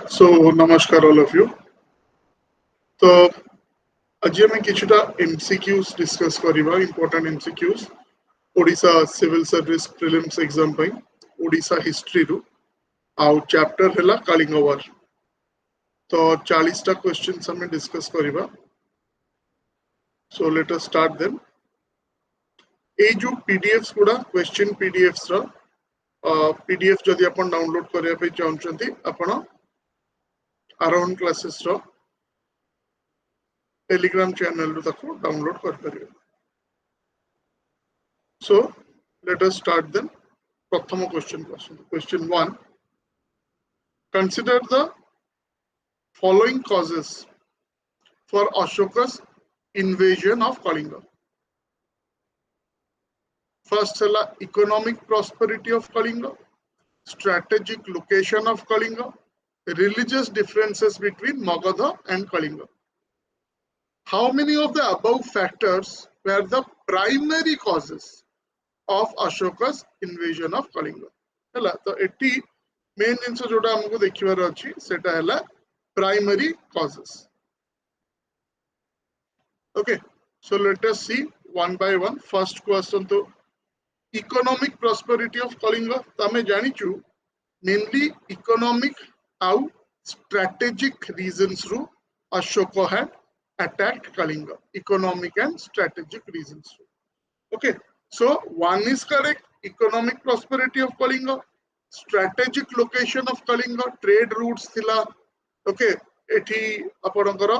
So namaskar all of you. तो आज आम किछुटा MCQs डिस्कस करिबा important MCQs Odisha civil service prelims exam पई ओडिशा हिस्ट्री रु आउ चैप्टर हैला कलिंग वार। तो 40 टा क्वेश्चंस हमें डिस्कस करिबा। So let us start them. ए जो पीडीएफ्स गुडा क्वेश्चन पीडीएफ्स रो पीडीएफ जदि अपन डाउनलोड करिया पे चाहउछंती अपन aarohan क्लासेस रो टेलीग्राम चैनल रो ताको डाउनलोड कर परिबे। So let us start then. प्रथम question 1, consider the following causes for Ashoka's invasion of Kalinga. First है economic prosperity of Kalinga, strategic location of Kalinga, religious differences between Magadha and Kalinga. How many of the above factors were the primary causes of Ashoka's invasion of Kalinga? हैला तो eighty main जिंस जोटा हमको देखिबार अछि सेटा हैला primary causes. Okay, so let us see one by one. First question to economic prosperity of Kalinga. तमे जानिचु mainly economic आउ strategic reasons रू Ashoka had attacked Kalinga. Economic and strategic reasons. Okay, so one is correct. Economic prosperity of Kalinga, strategic location of Kalinga, trade routes thila. Okay, एठी आपणकर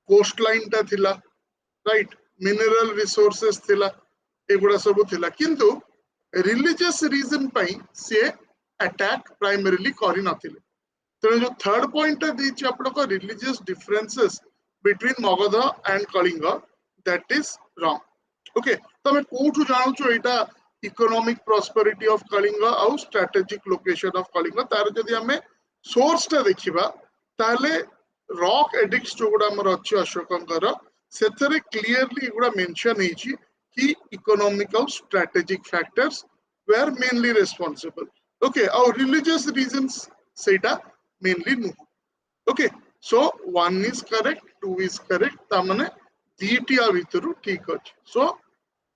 coastline टा थिला, right, mineral resources थिला, एगुडा सब थिला, किंतु रिलीजियस रीजन पई से अटैक प्राइमरीली करि नथिले। तेणु जो थर्ड पॉइंट देछि आपणको religious differences between Magadha and Kalinga, that is wrong. Okay, तो हम कोठु जानु छु एटा इकोनॉमिक प्रॉस्पेरिटी ऑफ कलिंग आउ स्ट्रेटेजिक लोकेशन ऑफ कलिंग, तार जदि हमें सोर्स टा देखिबा ताले रॉक एडिक्ट्स जो गुडा हमर अछि अशोकंकर सेथरे क्लियरली गुडा मेंशन हेछि कि इकोनॉमिक और strategic factors were mainly responsible. Okay, और रिलीजियस रीजंस सेटा mainly no. Okay, so 1 is correct, 2 is correct, ता माने दीटिया भितरु ठीक अछि। सो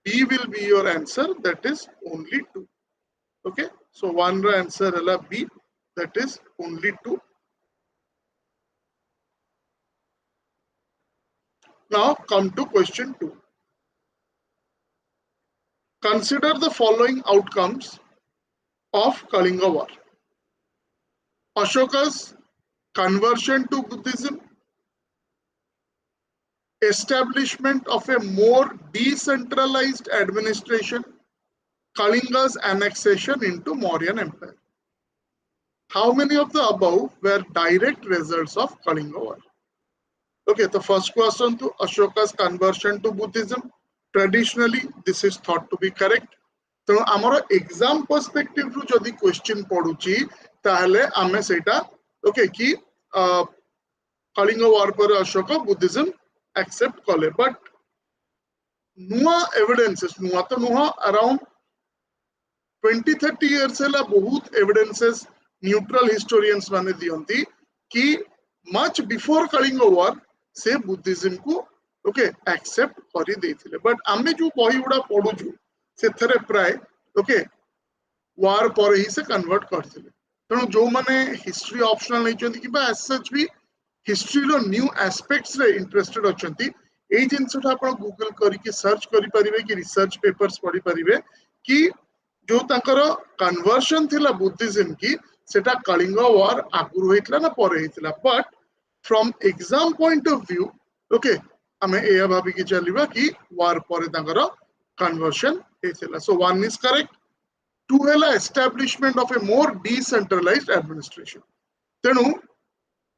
B will be your answer, that is only 2. Okay, so 1 रा आंसर हला B, that is only 2. Now come to question 2. Consider the following outcomes of Kalinga War. Ashoka's conversion to Buddhism, establishment of a more decentralized administration, Kalinga's annexation into Mauryan Empire. How many of the above were direct results of Kalinga War? Okay, the first question to Ashoka's conversion to Buddhism. Traditionally, this is thought to be correct. So, our exam perspective ru jodi question पढुची ताहले आमे सेटा okay कि Kalinga War पर Ashoka Buddhism accept कले, but नुआ evidences नुआ तो नुआ around 20-30 years हैला बहुत evidences neutral historians माने दियंती कि much before Kalinga War से बुद्धिज्म को ओके एक्सेप्ट करि देथिले, बट आमे जो बही गुडा पढुछु से थरे प्राय ओके वार पर ही से कन्वर्ट करथिले। तनो जो माने हिस्ट्री ऑप्शनल नै चंती कि बा एज सच भी हिस्ट्री रो न्यू एस्पेक्ट्स रे इंटरेस्टेड अछंती, एई जिंसटा आपण गूगल करि कि सर्च करि परिबे कि रिसर्च पेपर्स पढि परिबे कि जो ताकर कन्वर्शन थिला बुद्धिज्म की सेटा कलिंग वार आगुरु होइतला ना पर होइतला, but from exam point of view, okay, हमें एया भाभी कि चलिबा कि वार पर तांकर कन्वर्शन हेथिला। So 1 is correct. 2 हैला establishment of a more decentralized administration. तेनु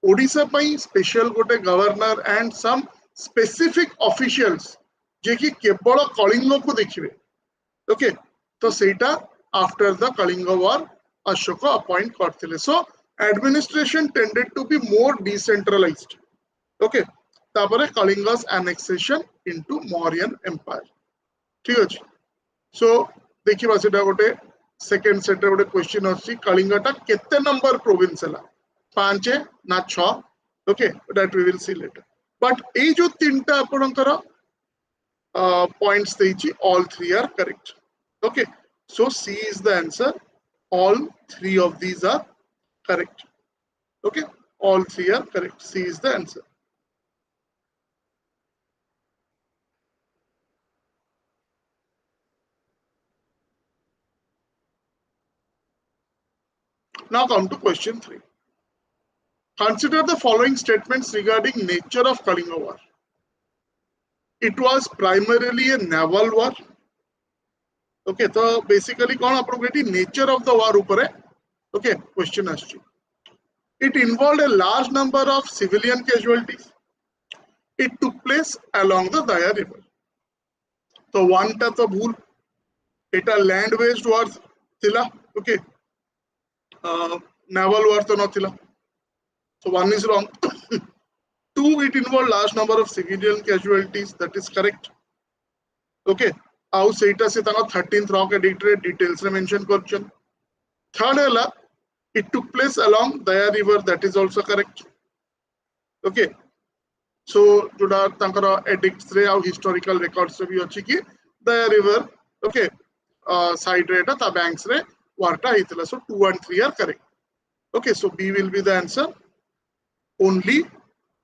ओडिसा पई स्पेशल गोटे governor and some specific officials जे कि केवल कलिंग को देखिबे। ओके, तो सेटा after the Kalinga war Ashoka appoint करथिले। So administration tended to be more decentralized. Okay, तापरे Kalinga's annexation into Mauryan Empire. ठीक अछि। सो देखिबा सेटा गोटे सेकंड सेट रे गोटे क्वेश्चन अछि, कलिंगा टा केते नंबर प्रोविंस हला। 5 ना 6 okay that we will see later but ei jo tinta apankara points deichi all three are correct okay so C is the answer all three of these are correct okay all three are correct C is the answer now come to question 3. Consider the following statements regarding nature of Kalinga War. It was primarily a naval war. Okay, so basically कौन आपको nature of the war ऊपर है. Okay, question आश्ची. It involved a large number of civilian casualties. It took place along the Daya River. So one टा तो भूल. एटा land based war थिला. Okay, naval war तो न थिला. So one is wrong. 2, it involved large number of civilian casualties. That is correct. Okay. आउ सेटा से ताका 13th रॉक एडिक्टेड डिटेल्स रे मेंशन करछन. थर्ड हला it took place along Daya river. That is also correct. Okay. So जोडा तांकर addicts रे आउ हिस्टोरिकल रिकॉर्ड्स रे भी अछि कि Daya river okay साइड रे ता बैंक्स रे वारटा हितला. So 2 and 3 are correct. Okay, so B will be the answer. Only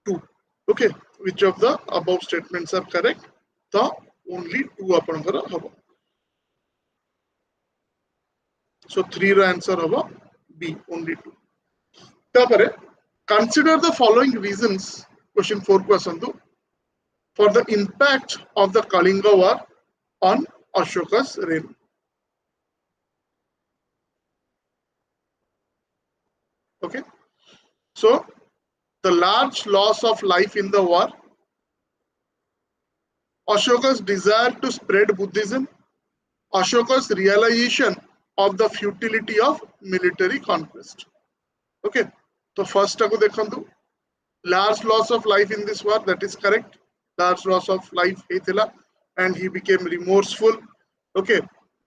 2. Okay, which of the above statements are correct? The only 2 apankara haba. So 3 ର answer haba B, only 2. Tapare consider the following reasons. Question 4 ku asantu. For the impact of the Kalinga war on Ashoka's reign. Okay, so the large loss of life in the war, Ashoka's desire to spread Buddhism, Ashoka's realization of the futility of military conquest. Okay, so first taku dekhantu, large loss of life in this war, that is correct. Large loss of life heithila and he became remorseful. Okay,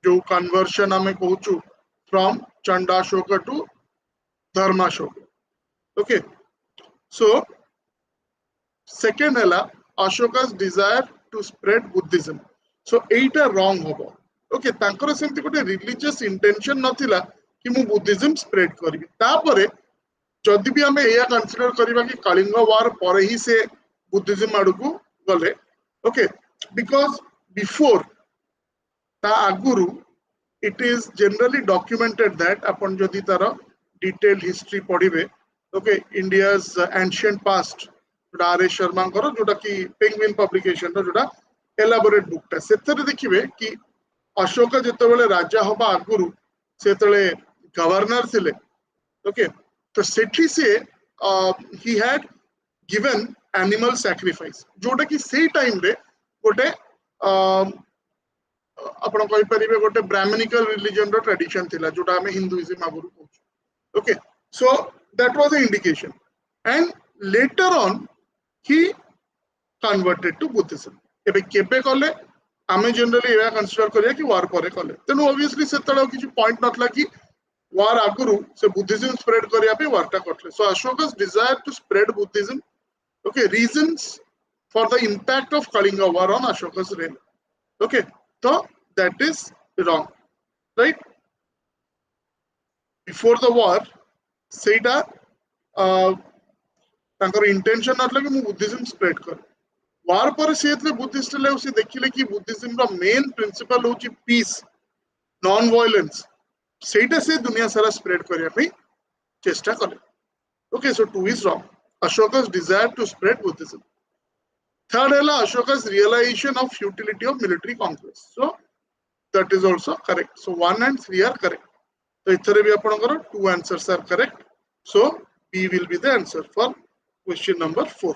jo conversion ame kohuchu from Chandashoka to Dharmashoka. Okay, so second hela Ashoka's desire to spread Buddhism. So Etah wrong होबो. Okay, तांकर सेमति गोटे religious intention नथिला कि मु Buddhism spread करबी. तापरे जदि भी हमें एया कंसीडर करबा कि कलिंग वार पर ही से बुद्धिज्म आडकू गले. Okay, because before ता आगुरु it is generally documented that अपन जदि तार detailed history पढ़िबे. Okay, India's ancient past R S Sharma जोटा कि पेंगुइन पब्लिकेशन जोटा एलाबोरेट बुकटा से देखिए कि अशोक जिते राजा हवा आगुरु से गवर्नर थिले. ओके, तो सेठी से he had given animal sacrifice जोटा कि से टाइम रे गोटे आपण कहि परिबे गोटे ब्राह्मणिकल रिलीजन रो ट्रेडिशन थिला जोटा हमें हिंदुइज्म आगुरु कहू. Okay, so that was a indication and later on he converted to Buddhism. एबे केबे कले आमे जनरली एया कंसीडर करिया कि वार परे कले. तेनु ऑब्वियसली सेतळे किछि पॉइंट नथला कि वार आगुरु से बुद्धिज्म स्प्रेड करिया पे वारटा कटले. सो Ashoka's desire to spread Buddhism. Okay, reasons for the impact of Kalinga war on Ashoka's reign. Okay, so that is wrong, right? Before the war सेटा तांकर इंटेंशन नथला कि मु बुद्धिज्म स्प्रेड कर. वार पर से बुद्धिस्ट ले उसे देखिले कि बुद्धिज्म रा मेन प्रिंसिपल होची पीस, नॉन वायलेंस. सेटा से दुनिया सारा स्प्रेड करिया पे चेष्टा करे. Okay, so 2 is wrong. Ashoka's desire to spread Buddhism. Third hela Ashoka's realization of futility of military conquest. So that is also correct. So 1 and 3 are correct. So ithare भी आपनकर 2 answers are correct. So B will be the answer for question number 4.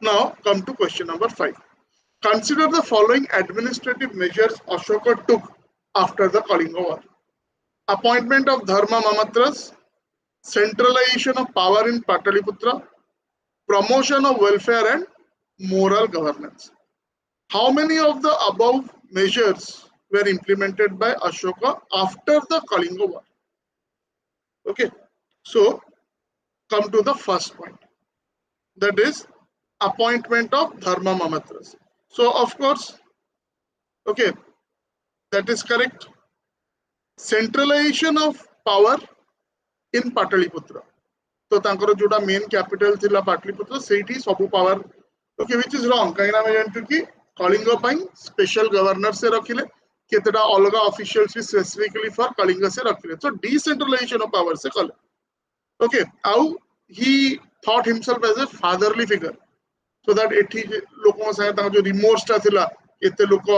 Now come to question number 5. Consider the following administrative measures Ashoka took after the Kalinga war. Appointment of Dharma Mamatras, centralization of power in Pataliputra, promotion of welfare and moral governance. How many of the above measures were implemented by Ashoka after the Kalinga War. Okay, so come to the first point, that is appointment of Dharma Mamatras. So of course, okay, that is correct. Centralization of power in Pataliputra. So तांकर जोटा main capital थिला पाटलिपुत्र सेठी सबु power, okay, which is wrong काइना में जानतु कि कलिंग पई स्पेशल गवर्नर से रखिले, केतेटा अलगा ऑफिशियल्स भी स्पेसिफिकली फॉर कलिंग से रखिले, सो डिसेंट्रलाइजेशन ऑफ पावर से कले. Okay, how he thought himself as a fatherly figure, so that एठी लोकों से ता जो रिमोर्स ता थिला एते लोक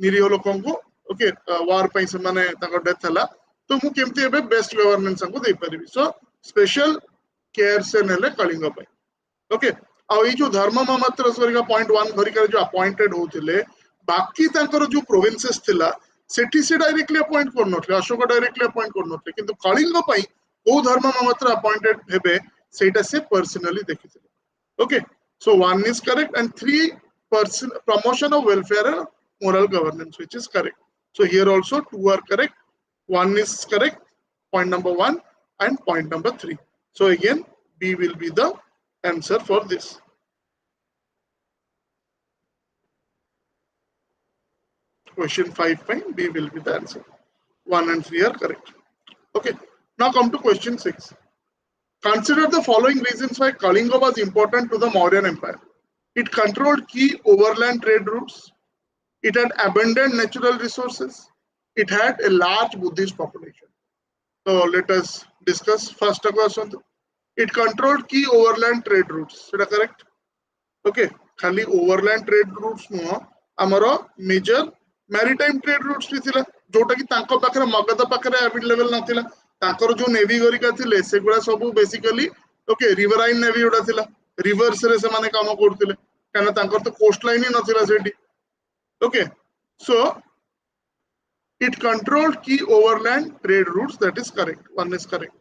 निरीह लोकों को, ओके, वार पई से माने ता डेथ हला, तो मु केमती एबे बेस्ट गवर्नेंस को दे परिबी. सो स्पेशल केयर से नेले कलिंग पई. ओके, आ ई जो धर्म मात्र सरिका पॉइंट 1 धरिका जो अपॉइंटेड होथिले, बाकी तांकर जो प्रोविंसेस थिला सेठी से डायरेक्टली अपॉइंट करनथले, अशोक डायरेक्टली अपॉइंट करनथले, किंतु कलिंग पई को धर्म मात्र अपॉइंटेड हेबे सेटा से पर्सनली देखिथिले. Okay, so 1 is correct and 3 promotion of welfare and moral governance, which is correct. So here also 2 are correct, 1 is correct, point number 1 and point number 3. So again B will be the answer for this. Question 5 point B will be the answer. 1 and 3 are correct. Okay, now come to question 6. Consider the following reasons why Kalinga was important to the Mauryan Empire. It controlled key overland trade routes. It had abundant natural resources. It had a large Buddhist population. So let us discuss first question. It controlled key overland trade routes. Is that correct? Okay. Khali overland trade routes no amaro major maritime trade routes thila jota ki tanko pakhare Magadha pakhare available nathila. तांकर जो navy गरिका थिले सेगुडा सब basically, okay, riverine navy उडा थिला, rivers रे से माने काम करथिले, काना तांकर तो कोस्ट लाइन ही नथिला सेठी. ओके, सो इट कंट्रोल्ड की overland trade routes, that is correct, 1 is correct.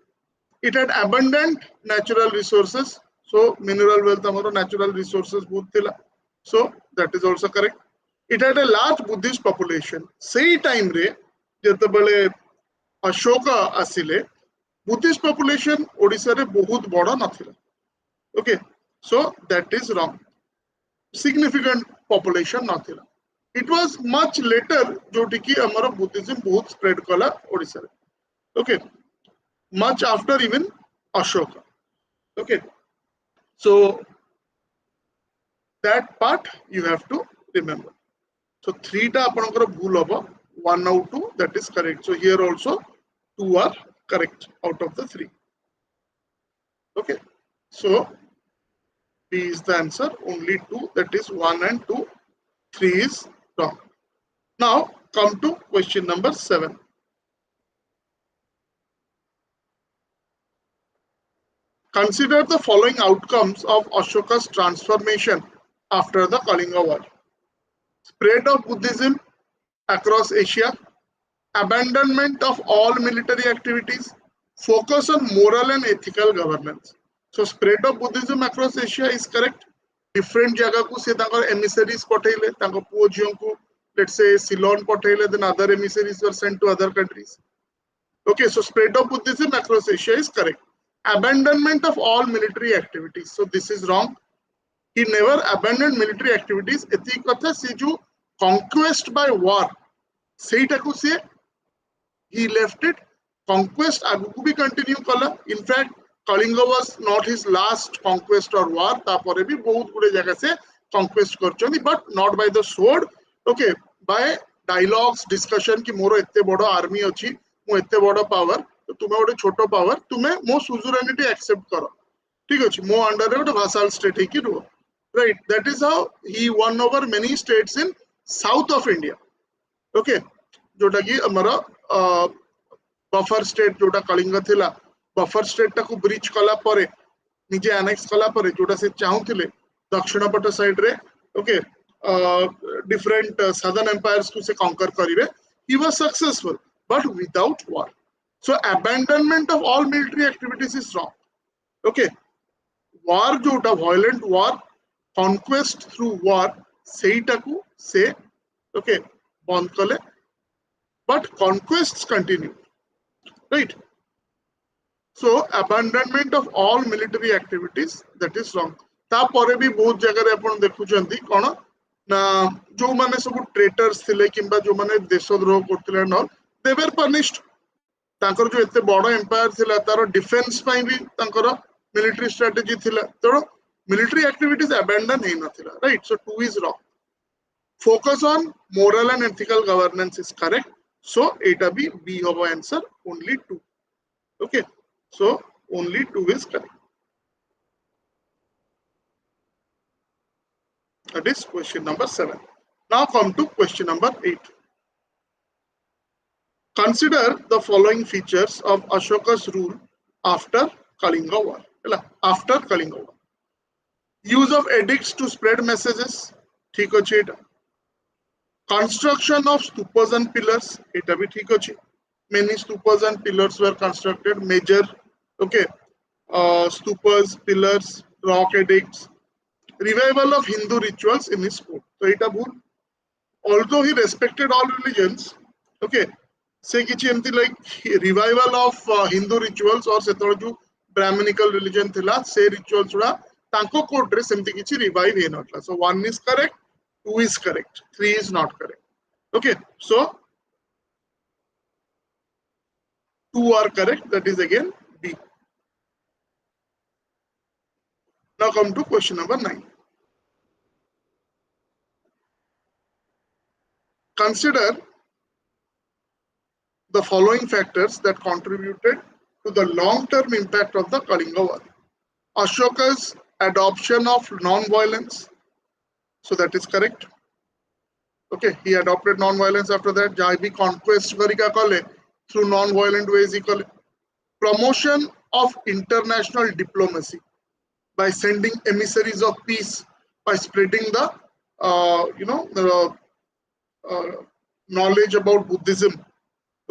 It had abundant natural resources, so mineral wealth हमरो नेचुरल रिसोर्सेस बहुत थिला, so that is also correct. It had a large Buddhist population. सेही time रे जेतबेले अशोका आसिले Buddhist population Odisha रे बहुत बड़ा नथिला. Okay, so that is wrong. Significant population नथिला. इट वाज मच लेटर जोटी की हमर बुद्धिज्म बहुत स्प्रेड कला ओडिसा रे. Okay, much after even Ashoka. Okay, so that part you have to remember. So 3 टा आपनकर भूल हबो, 1 out 2, that is correct. So here also 2 are correct out of the 3. Okay, so B is the answer, only 2, that is 1 and 2, 3 is wrong. Now come to question number 7. Consider the following outcomes of Ashoka's transformation after the Kalinga War. Spread of Buddhism across Asia, abandonment of all military activities, focus on moral and ethical governance. So spread of Buddhism across Asia is correct. Different जगह को से तांकर emissaries पठेले, तांकर पुओ झियों को, let's say Ceylon पठेले, then other emissaries were sent to other countries. Okay, so spread of Buddhism across Asia is correct. Abandonment of all military activities. So this is wrong. He never abandoned military activities. एती कथा से जो conquest by war, सेटा को से he left it. Conquest आगु भी continue कला. In fact, Kalinga was not his last conquest or war. तापरे भी बहुत गुड़े जगह से conquest करचोनी, but not by the sword. Okay, by dialogues, discussion कि मोरो इत्ते बड़ो आर्मी अच्छी, मो इत्ते बड़ो पावर, तो तुम्हें बड़े छोटो पावर, तुम्हें मो suzerainty accept करो. ठीक है, मो अंडर रे बड़े vassal state ही की रो. Right, that is how he won over many states in south of India. Okay, जोटा की हमारा बफर स्टेट जोटा कलिंग थिला, बफर स्टेट टाको ब्रीच कला परे, निजे एनेक्स कला परे, जोटा से चाहूथिले दक्षिण पट साइड रे, ओके, डिफरेंट सदर्न एम्पायर्स को से कॉन्कर करिवे. He was successful but without war. So abandonment of all military activities is wrong. Okay, war जोटा violent war, conquest through war, सेटाकू से ओके बंद कले. but conquests continued, right? So abandonment of all military activities, that is wrong. तापरे भी बहुत जगह रे अपन देखुचंती कोन ना जो माने सब ट्रेटर्स थिले किंबा जो माने देशद्रोह करथिले न दे वर पनिश्ड तांकर जो एते बड़ एम्पायर थिला तार डिफेंस पई भी तांकर मिलिटरी स्ट्रेटजी थिला तो मिलिटरी एक्टिविटीज अबैंडन हे नथिला, right? So 2 is wrong. Focus on moral and ethical governance is correct. So eta B hobo answer only 2. Okay, so only 2 is correct. That is question number 7. Now come to question number 8. Consider the following features of Ashoka's rule after Kalinga War. After Kalinga War. Use of edicts to spread messages. ठीक अछि एटा. Construction of stupas and pillars. Eta bhi ठीक अछि. Many stupas and pillars were constructed. Major, okay, stupas, pillars, rock edicts. Revival of Hindu rituals in his court. So eta bhul. Although he respected all religions, okay, say kichi emti like revival of Hindu rituals or setol jo Brahminical religion thila, say rituals ura tanko court re semti kichi revive he notla. So 1 is correct, 2 is correct, 3 is not correct. Okay, so 2 are correct, that is again B. Now come to question number 9. Consider the following factors that contributed to the long-term impact of the Kalinga War. Ashoka's adoption of non-violence, so that is correct. Okay, he adopted non-violence after that. Jai bhi conquest karika kale through non-violent ways he kale. Promotion of international diplomacy by sending emissaries of peace, by spreading the knowledge about Buddhism.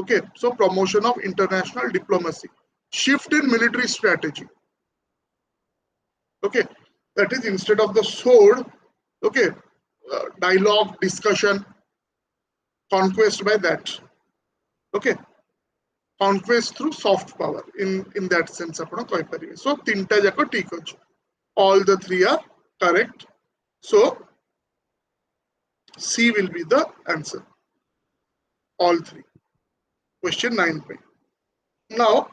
Okay, so promotion of international diplomacy. Shift in military strategy. Okay, that is instead of the sword, okay, dialogue, discussion, conquest by that. Okay, conquest through soft power in that sense. So tinta jako ठीक अछि. All the 3 are correct. So C will be the answer. All 3. Question 9. Now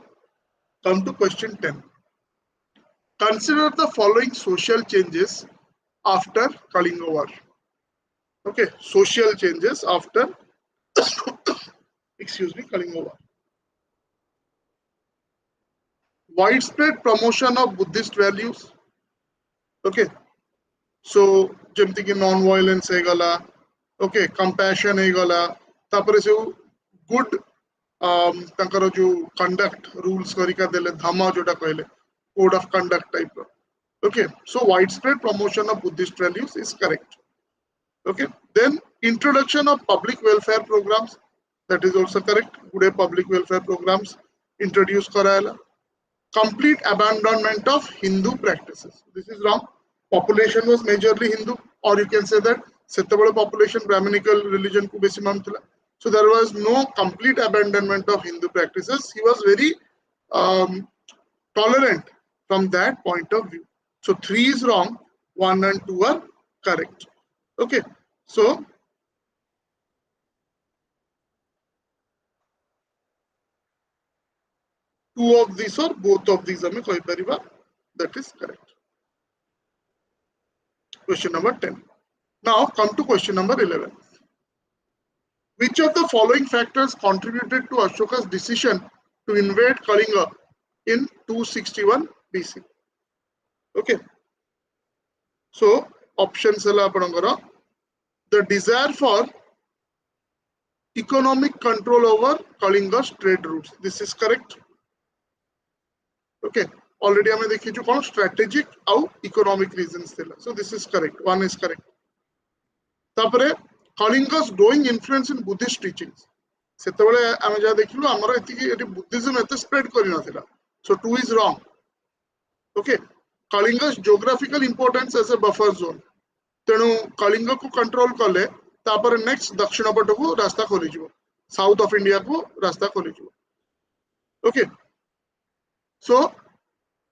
come to question 10. Consider the following social changes after Kalinga War. Okay, social changes after Kalinga War. Widespread promotion of Buddhist values. Okay, so jemti ki non-violence he gala, okay, compassion he gala, tapare se good tankar jo conduct rules karika dele dhamma jota kahile code of conduct type. Okay, so widespread promotion of Buddhist values is correct. Okay, then introduction of public welfare programs, that is also correct. Good public welfare programs introduced karayala. Complete abandonment of Hindu practices. This is wrong. Population was majorly Hindu, or you can say that setabale population Brahminical religion ku besi manthila. So there was no complete abandonment of Hindu practices. He was very tolerant from that point of view. So 3 is wrong, 1 and 2 are correct. Okay, so two of these or both of these ame koi pariba, that is correct. Question number 10. Now come to question number 11. Which of the following factors contributed to Ashoka's decision to invade Kalinga in 261 BC? Okay, so options alla apanangara. The desire for economic control over Kalinga's trade routes. This is correct. Okay, already hame dekhichu kon strategic au economic reasons thila. So this is correct. 1 is correct. Tapare Kalinga's growing influence in Buddhist teachings. Setabale ame ja dekhilu amara etiki eti Buddhism ete spread kari nathila. So 2 is wrong. Okay, Kalinga's geographical importance as a buffer zone. Tenu Kalinga ko control kale tapare next dakshina pataku rasta kholi jibo. South of India को रास्ता खोली जो. Okay, so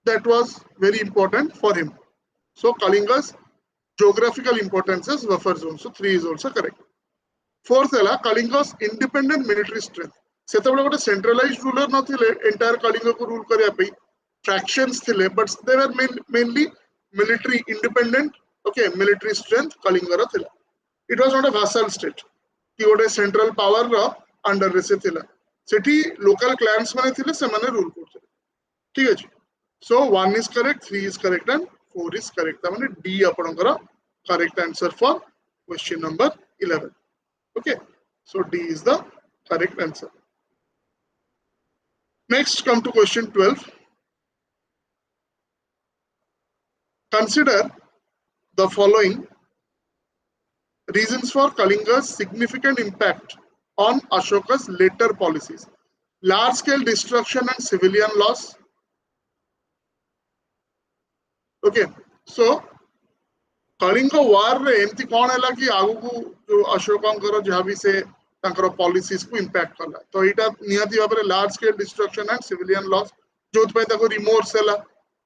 that was very important for him. So Kalinga's geographical importance is buffer zone. So 3 is also correct. Fourth है Kalinga's independent military strength. सेतबेले गोटे centralized ruler नथिले entire Kalinga को rule करिया पे fractions थिले, but they were mainly military independent. Okay, military strength Kalinga रा थिला. It was not a vassal state. कि गोटे central power रा under रे से थिला. सेठी local clans माने थिले से माने rule करथिले. ठीक अछि. So 1 is correct, 3 is correct and 4 is correct. ता माने D आपनकर correct answer for question number 11. Okay, so D is the correct answer. Next, come to question 12. Consider the following reasons for Kalinga's significant impact on Ashoka's later policies. Large-scale destruction and civilian loss. Okay, so Kalinga war रे एमती कौन है कि आगु को जो अशोकंकर जहाँ भी से तंकर पॉलिसीज को इम्पैक्ट कला तो इटा निहाती भाबरे large scale destruction and civilian loss जोथ पे ताको रिमोर्स हैला.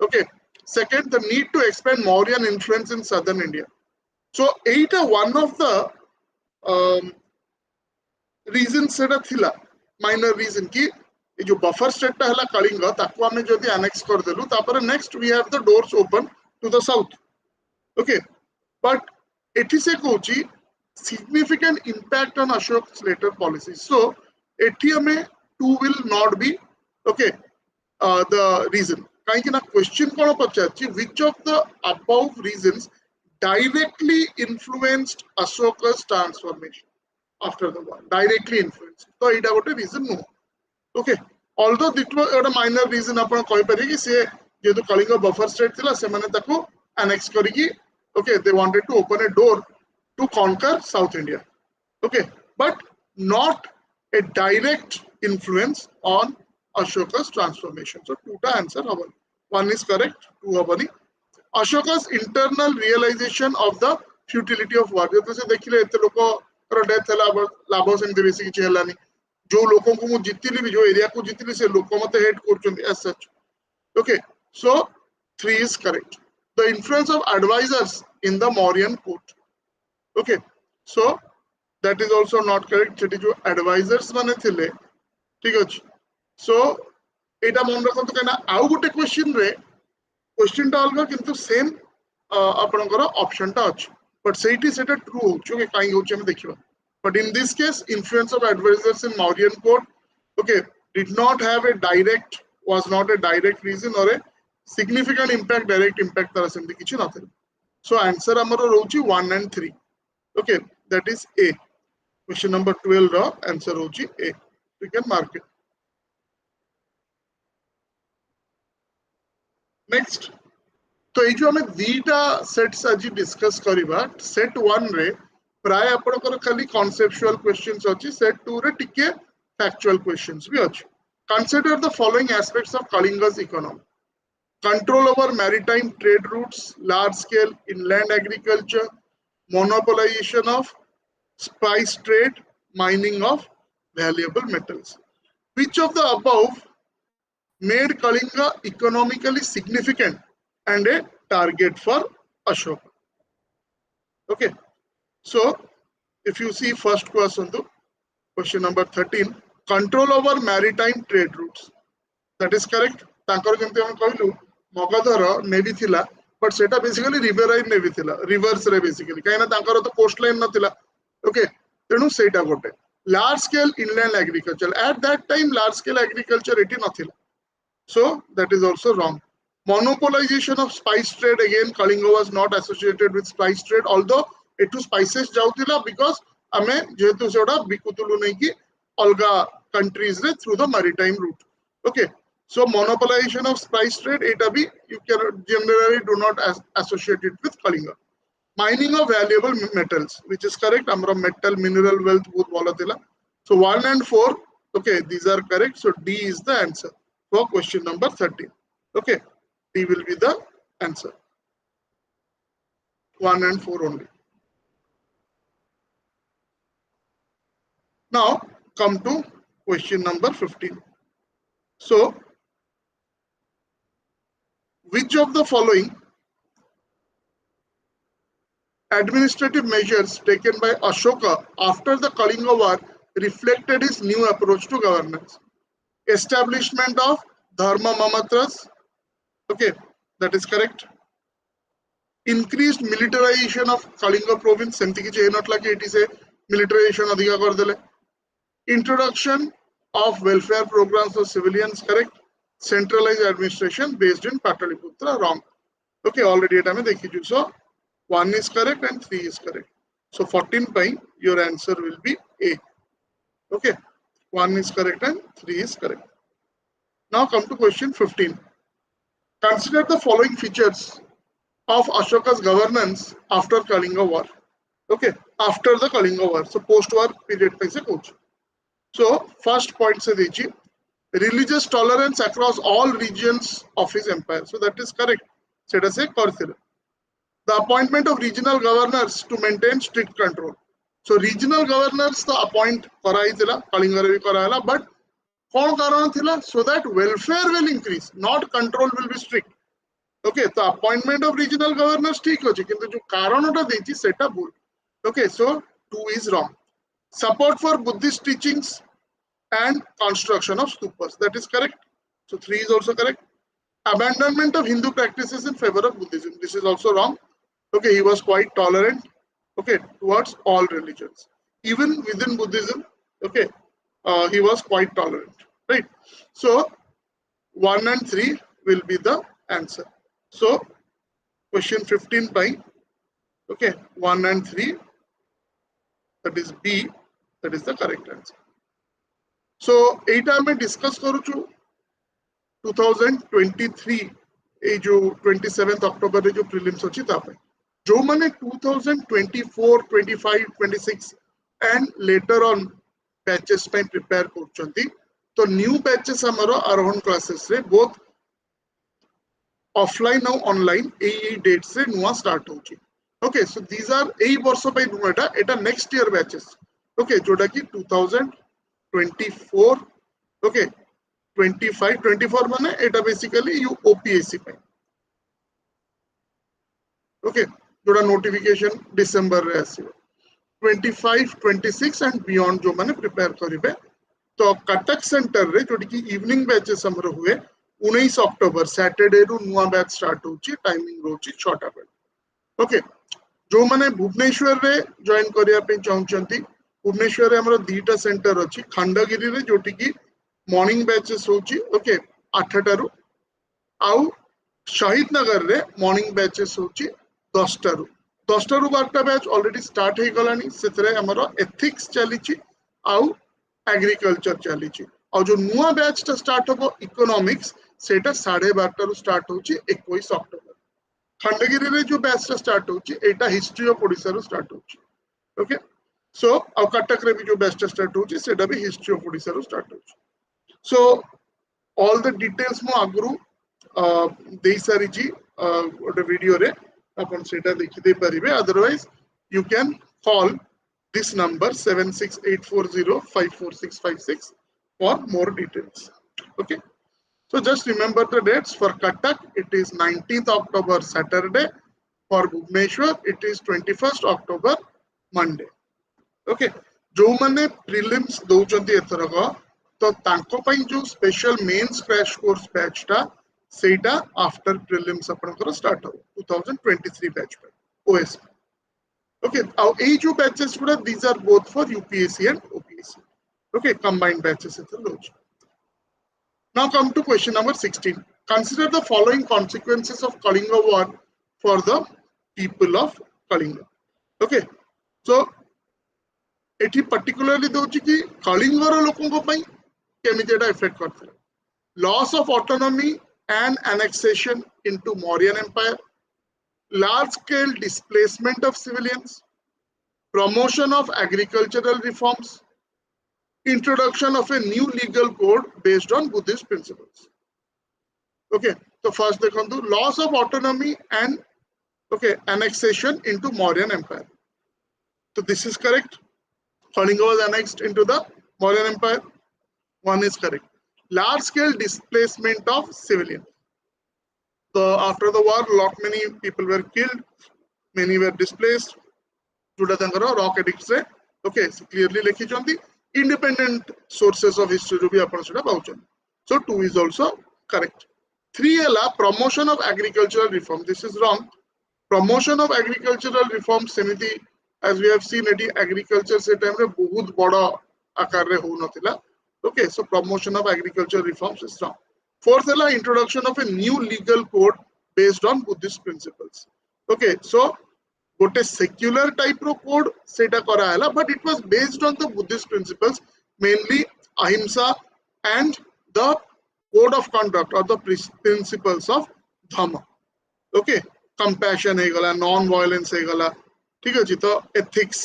Okay, second the need to expand Mauryan influence in southern India. So एटा वन ऑफ द रीजन सेटा थिला माइनर रीजन कि ए जो बफर स्टेट ता हैला कलिंग ताको हमें जदी एनेक्स कर देलु तापर next we have the doors open to the south. Okay, but it is a kochi significant impact on Ashok's later policies. So ATMA 2 will not be okay the reason. Kaiki na question kono pacharchi which of the above reasons directly influenced Ashoka's transformation after the war. Directly influenced. So it about a reason no. Okay. Although it was a minor reason upon koi pare ki se je to Kalinga buffer state thila se mane taku annex kariki. Okay, they wanted to open a door to conquer South India. Okay, but not a direct influence on Ashoka's transformation. So, two ta answer habani. One is correct, two habani. Ashoka's internal realization of the futility of war. जैसे से देखिले इतने लोगों का death है लाभों से इंदे बेसिक चीज़ लानी. जो लोगों को मु जितनी भी जो एरिया को जितनी से लोगों मते head करचुंदी as such. Okay, so 3 is correct. The influence of advisors in the Mauryan court. Okay, so that is also not correct. Cheti jo advisors mane thile, ठीक अछि. So एटा मन रखंतु कना आउ गोटे क्वेश्चन रे क्वेश्चन टा अलगा किंतु सेम आपनकर ऑप्शन टा अछि. बट सेठी सेटा ट्रू होछु के काई होछु हम देखिबा. But in this case, influence of advisors in Mauryan court, okay, did not have a direct, was not a direct reason or a significant impact, direct impact तारा सेमती किछि नथिला. So answer amaro रोची 1 and 3. Okay, that is A. Question number 12 रा answer रोची A. We can mark it. Next, तो ये जो हमें दीटा sets आज discuss करिबा. Set 1 रे प्राय आपनकर खाली conceptual questions अछि. सेट 2 रे टिके factual questions भी अछि. Consider the following aspects of Kalinga's economy. Control over maritime trade routes, large-scale inland agriculture, monopolization of spice trade, mining of valuable metals. Which of the above made Kalinga economically significant and a target for Ashoka? Okay, so if you see first question number 13, control over maritime trade routes. That is correct. तांकर जंते हम कहलु मगधर navy थिला, but सेटा basically riverine navy थिला, rivers रे basically काइना तांकर तो कोस्ट लाइन नथिला. ओके, तेनु सेटा गोटे large scale inland agriculture. At that time large scale agriculture एटी नथिला. So that is also wrong. Monopolization of spice trade, again Kalinga was not associated with spice trade, although एटू spices जाउतिला because हमें जेतु सेडा बिकुतुलु नै कि अलगा कंट्रीज रे through the maritime route. Okay, so monopolization of spice trade eta bhi you can generally do not associate it with Kalinga. Mining of valuable metals, which is correct. Amra metal mineral wealth bahut bhala thila. So 1 and 4, okay, these are correct. So D is the answer for question number 13. Okay, D will be the answer. 1 and 4 only. Now come to question number 15. So, which of the following administrative measures taken by Ashoka after the Kalinga War reflected his new approach to governance? Establishment of Dharma Mamatras. Okay, that is correct. Increased militarization of Kalinga province. Semti kichhi not like it is a militarization adhika kar dele. Introduction of welfare programs for civilians. Correct. Centralized administration based in Pataliputra. Wrong. Okay, already it hame dekhi chu. So 1 is correct and 3 is correct. So 14 by your answer will be A. Okay, 1 is correct and 3 is correct. Now come to question 15. Consider the following features of Ashoka's governance after Kalinga War. Okay, after the Kalinga War. So post-war period पे से कुछ. So first point से देखिए, religious tolerance across all regions of his empire. So that is correct. सेटा से करथिले. The appointment of regional governors to maintain strict control. So regional governors तो appoint कराइथिला, Kalinga रे भी कराइला, but कौन कारण थिला? So that welfare will increase, not control will be strict. Okay, the appointment of regional governors ठीक होची, किंतु जो कारणटा देची सेटा भूल. Okay, so 2 is wrong. Support for Buddhist teachings and construction of stupas. That is correct. So 3 is also correct. Abandonment of Hindu practices in favor of Buddhism. This is also wrong. Okay, he was quite tolerant. Okay, towards all religions, even within Buddhism. Okay, he was quite tolerant. Right. So 1 and 3 will be the answer. So question 15 by, okay, 1 and 3, that is B, that is the correct answer. So 8 में discuss करूँ 2023 ये जो 27th October रे जो prelims होची तापे जो माने 2024, 25, 26 and later on batches पे prepare करचंती तो new batches हमारा आरोहन classes रे both offline now online ए date से नुआ start होची. Okay, so these are ए वर्ष पे नुआ एटा next year batches. Okay, जोड़ा की 2024, okay, 25, 24 माने एटा basically you OPSC पे. Okay, जोड़ा notification December रे आसीबो. 25, 26 and beyond जो माने prepare करिबे. तो कटक सेंटर रे जोड़ी की evening batches हमरो हुए 19 अक्टोबर सैटरडे रु नुआ बैच स्टार्ट होची टाइमिंग रोची 6टा पे. ओके, जो माने भुवनेश्वर रे जॉइन करिया पे चाहउचंती भुवनेश्वर रे हमरो दीटा सेंटर अछि खंडगिरी रे जोटी की मॉर्निंग बैचेस होची. ओके 8टा रु आउ शहीद नगर रे मॉर्निंग बैचेस होची 10टा रु 12टा बैच ऑलरेडी स्टार्ट हे गलानी. सेतरे हमरो एथिक्स चलीची आउ एग्रीकल्चर चलीची. और जो नुआ बैच टा स्टार्ट होबो इकोनॉमिक्स सेटा 12:30 रु स्टार्ट होची 21 अक्टोबर. खंडगिरी रे जो बैच टा स्टार्ट होची एटा हिस्ट्री ऑफ ओडिसा रु स्टार्ट होची. ओके, सो और कटक रे भी जो बैच टा स्टार्ट होची सेटा भी हिस्ट्री ऑफ ओडिसा रु स्टार्ट होची. सो ऑल द डिटेल्स मो आगरु देई सारी जी ओटे वीडियो रे अपन सेटा देखि दे परिबे. Otherwise you can call this number 7684054656 for more details. Okay, so just remember the dates. For Cuttack it is 19th October Saturday, for Bhubaneswar it is 21st October Monday. Okay, जो माने prelims दउचंती एथरक तो तांको पई जो special mains crash course batch टा सेटा after prelims आपनकर start हो 2023 बैच पे OS. Okay, our age of batches these are both for UPSC and OPSC. Okay, combined batches. Now come to question number 16. Consider the following consequences of Kalinga War for the people of Kalinga. Okay, so it particularly the Kalinga लोगों को पई केमिति एटा effect करथि. Loss of autonomy and annexation into Mauryan Empire, large-scale displacement of civilians, promotion of agricultural reforms, introduction of a new legal code based on Buddhist principles. Okay, so first dekhantu loss of autonomy and okay annexation into Mauryan Empire. So this is correct. Kalinga was annexed into the Mauryan Empire. One is correct. Large scale displacement of civilian. After the war, lot many people were killed, many were displaced. जोटा तांकर rock edict से okay clearly लिखिचंती independent sources of history ru bhi आपण सेटा पाउछन. So 2 is also correct. 3 है promotion of agricultural reform. This is wrong. Promotion of agricultural reform सेमिति as we have seen eighty agriculture से time रे बहुत बड़ा आकार रे हो नथिला. Okay, so promotion of agricultural reforms is wrong. 4th है introduction of a new legal code based on Buddhist principles. Okay, so गोटे secular type रो कोड सेटा करा हला but it was based on the Buddhist principles mainly ahimsa and the code of conduct और the principles of dhamma. Okay compassion हे गला non violence हे गला ठीक अछि तो एथिक्स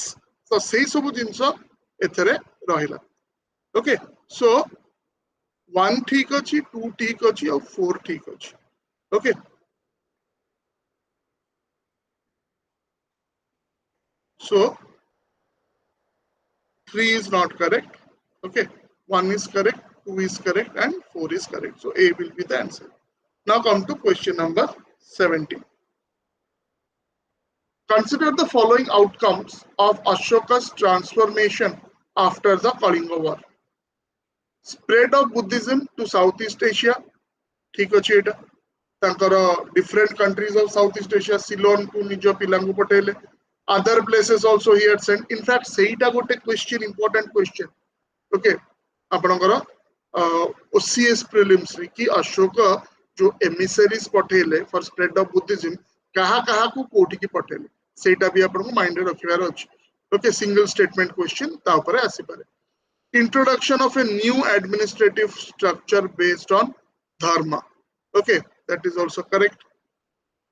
तो सेही सब जिंस एथरे रहिला. ओके सो 1 ठीक अछि 2 ठीक अछि और 4 ठीक अछि. Okay so 3 is not correct. Okay, 1 is correct, 2 is correct and 4 is correct. So A will be the answer. Now come to question number 17. Consider the following outcomes of Ashoka's transformation after the Kalinga War. Spread of Buddhism to Southeast Asia. ठीक अछि एटा तांकर different countries of Southeast Asia Ceylon को निज पिलांगु पठेले. Other places also he had sent. In fact, seita gote question, important question. Okay, आपनकर OCS prelims रे कि अशोक जो emissaries पठेले for spread of Buddhism कहा कहा को कोठी की पठेले सेटा भी आपन को माइंड रे रखिबार अछि. Okay, single statement question ता ऊपर आसी पारे. Introduction of a new administrative structure based on dharma. Okay, that is also correct.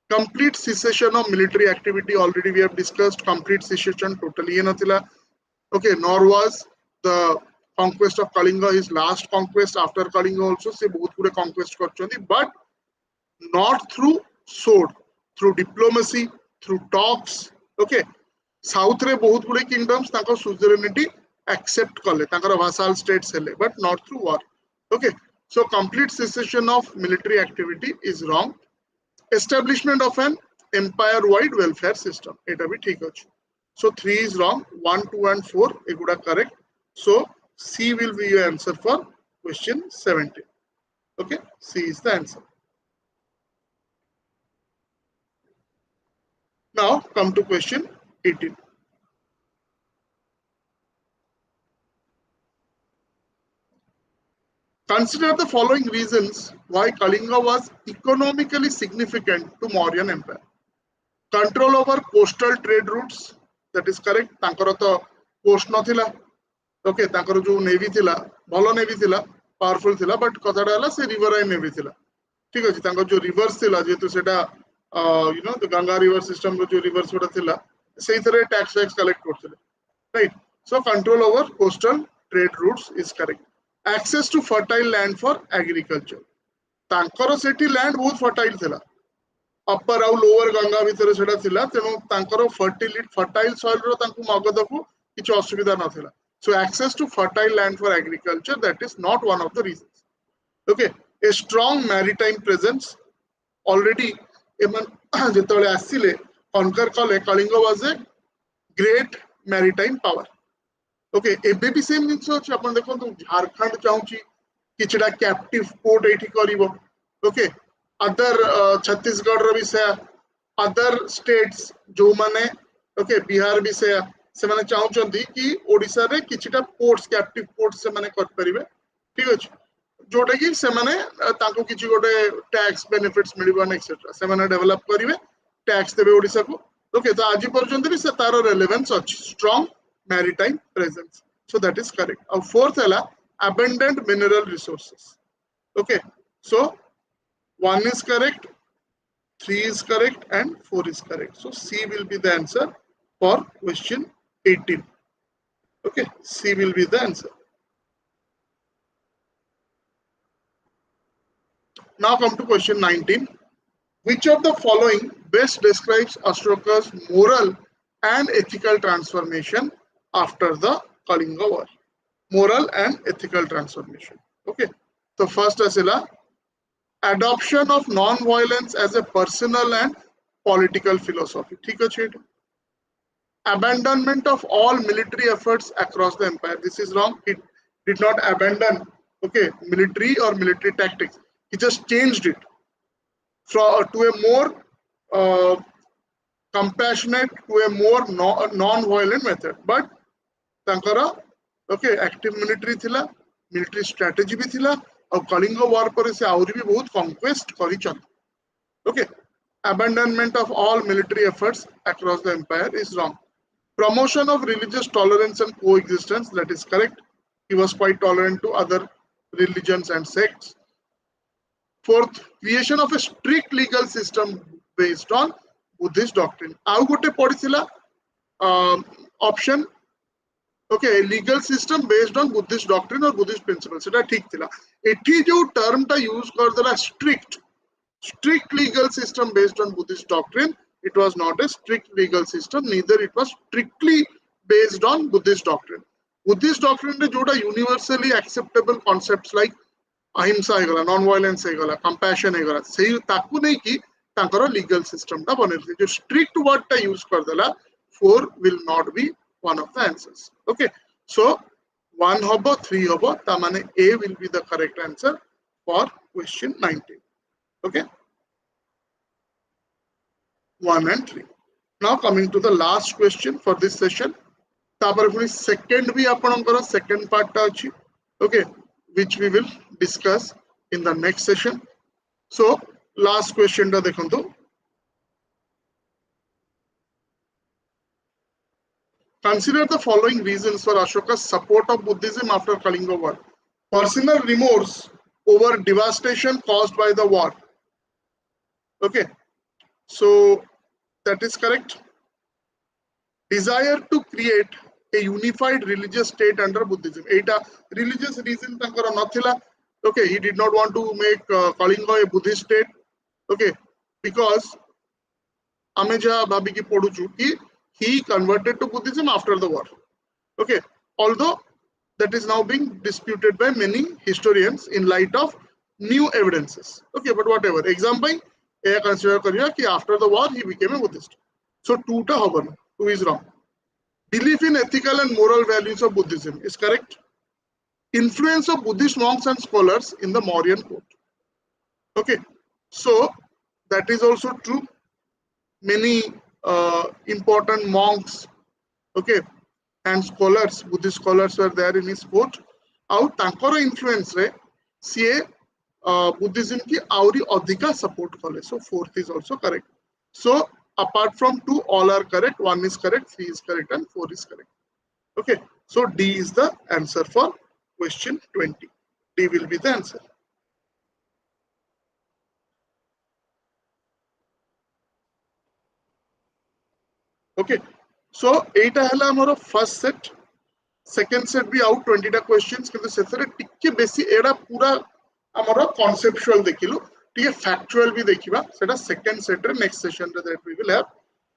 Complete cessation of military activity, already we have discussed. Complete cessation totally nathila. Okay, nor was the conquest of Kalinga his last conquest. After Kalinga also se bahut gure conquest karchandi, but not through sword, through diplomacy, through talks. Okay, south re bahut gure kingdoms तांको suzerainty accept kale, तांकर vassal states hele, but not through war. Okay, so complete cessation of military activity is wrong. Establishment of an empire-wide welfare system. Eta bhi theek achi. So 3 is wrong. 1, 2 and 4 eguda correct. So C will be your answer for question 17. Okay, C is the answer. Now come to question 18. Consider the following reasons why Kalinga was economically significant to Mauryan Empire. Control over coastal trade routes, that is correct. तांकर तो coast न थिला. Okay, तांकर जो navy थिला, भलो navy थिला, powerful थिला, but कथाटा हला से riverine navy थिला. ठीक अछि तांकर जो rivers थिला जेतु सेटा you know the Ganga river system रो जो rivers गोटा थिला सेही तरह tax collect करथिले. Right, so control over coastal trade routes is correct. Access to fertile land for agriculture. तांकर सेठी land बहुत fertile थिला. Upper और lower गंगा भितर सेटा थिला तेनु तांकर fertile soil रो तांकु मगध को किछ असुविधा नथिला. So access to fertile land for agriculture, that is not one of the reasons. Okay, a strong maritime presence. Already eman jetole asile conquer kale Kalinga was a great maritime power. Okay, एबे भी same जिंस अछि अपन देखो Jharkhand चाहूची किछडा captive port एठी करिवो. Okay, other Chhattisgarh रो विषय other states जो माने okay Bihar विषय से माने चाहूचंदी कि ओडिसा रे किछटा पोर्ट्स कैप्टिव पोर्ट्स से माने कर परिबे. ठीक अछि जोटा कि से माने ताको किछि गोटे टैक्स बेनिफिट्स मिलिबन एक्सेट्रा से माने डेवलप करिवे टैक्स देबे ओडिसा को. ओके तो आज पर्यंत भी से तारो रेलेवेंस अछि strong maritime presence. So that is correct. Our fourth है abundant mineral resources. Okay, so 1 is correct, 3 is correct and 4 is correct. So C will be the answer for question 18. Okay, C will be the answer. Now come to question 19. Which of the following best describes Ashoka's moral and ethical transformation after the Kalinga War? moral and ethical transformation. Okay, so first asila adoption of non-violence as a personal and political philosophy. ठीक है, abandonment of all military efforts across the empire. This is wrong. It did not abandon, okay, military or military tactics. He just changed it to a more compassionate, to a more non-violent method. But tankara, okay, active military thila, military strategy भी थिला और कलिंग वार पर से आउरी भी बहुत conquest करिछन. Okay, abandonment of all military efforts across the empire is wrong. Promotion of religious tolerance and coexistence, that is correct. He was quite tolerant to other religions and sects. Fourth, creation of a strict legal system based on Buddhist doctrine. Au gote padithila option, okay, legal system based on Buddhist doctrine or Buddhist principles. Seta thik thila. Ethi jo term ta use kardela strict legal system based on Buddhist doctrine. It was not a strict legal system, neither it was strictly based on Buddhist doctrine. Buddhist doctrine re joda universally acceptable concepts like ahimsa egala, non-violence egala, compassion egala, sei taku nei ki tankara legal system ta banirthi. Jo strict word ta use kardela, 4 will not be one of the answers. Okay, so 1 hobo, 3 hobo, ta mane A will be the correct answer for question 19. Okay, 1 and 3. Now coming to the last question for this session. Tapar puni second bhi apanଙ୍କର second part ta achi. Okay, which we will discuss in the next session. So last question ta dekhantu. Consider the following reasons for Ashoka's support of Buddhism after Kalinga War. Personal remorse over devastation caused by the war. Okay, so that is correct. Desire to create a unified religious state under Buddhism. Eta religious reason tankara nathila. Okay, he did not want to make Kalinga a Buddhist state. Okay, because ameja babi ki poduchu ki he converted to Buddhism after the war. Okay, although that is now being disputed by many historians in light of new evidences. Okay, but whatever. Example, consider kariya ki after the war he became a Buddhist. So 2 ta hoban, 2 is wrong. Belief in ethical and moral values of Buddhism is correct. Influence of Buddhist monks and scholars in the Mauryan court. Okay, so that is also true. Many important monks, okay, and scholars, Buddhist scholars were there in his court. ଆଉ ତାଙ୍କର influence ରେ ସିଏ Buddhism ki auri adhika support kale. So 4th is also correct. So apart from 2, all are correct. 1 is correct, 3 is correct, and 4 is correct. Okay, so D is the answer for question 20. D will be the answer. Okay, so 8 hela amaro first set. Second set be out 20 ta questions. Kintu sethare tikke besi era pura amaro conceptual dekhilu. Tikke factual भी देखिबा सेटा second set रे next session रे that we will have.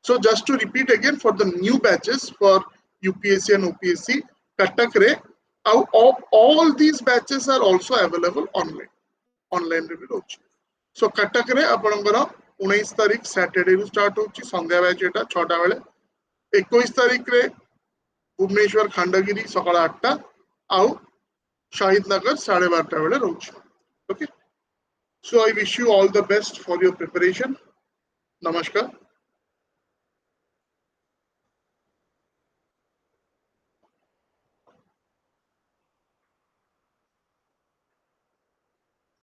So just to repeat again, for the new batches for UPSC and OPSC Katak re all these batches are also available online रे भी होची. So Katak re आपनकर 19 तारिख Saturday ରୁ start होची संध्या batch एटा 6 टा बेले. 21 तारिख रे भुवनेश्वर खंडगिरी सकाळ 8 टा आउ शाहिद नगर 12:30 टा बेले रहउची. Okay, so I wish you all the best for your preparation. Namaskar.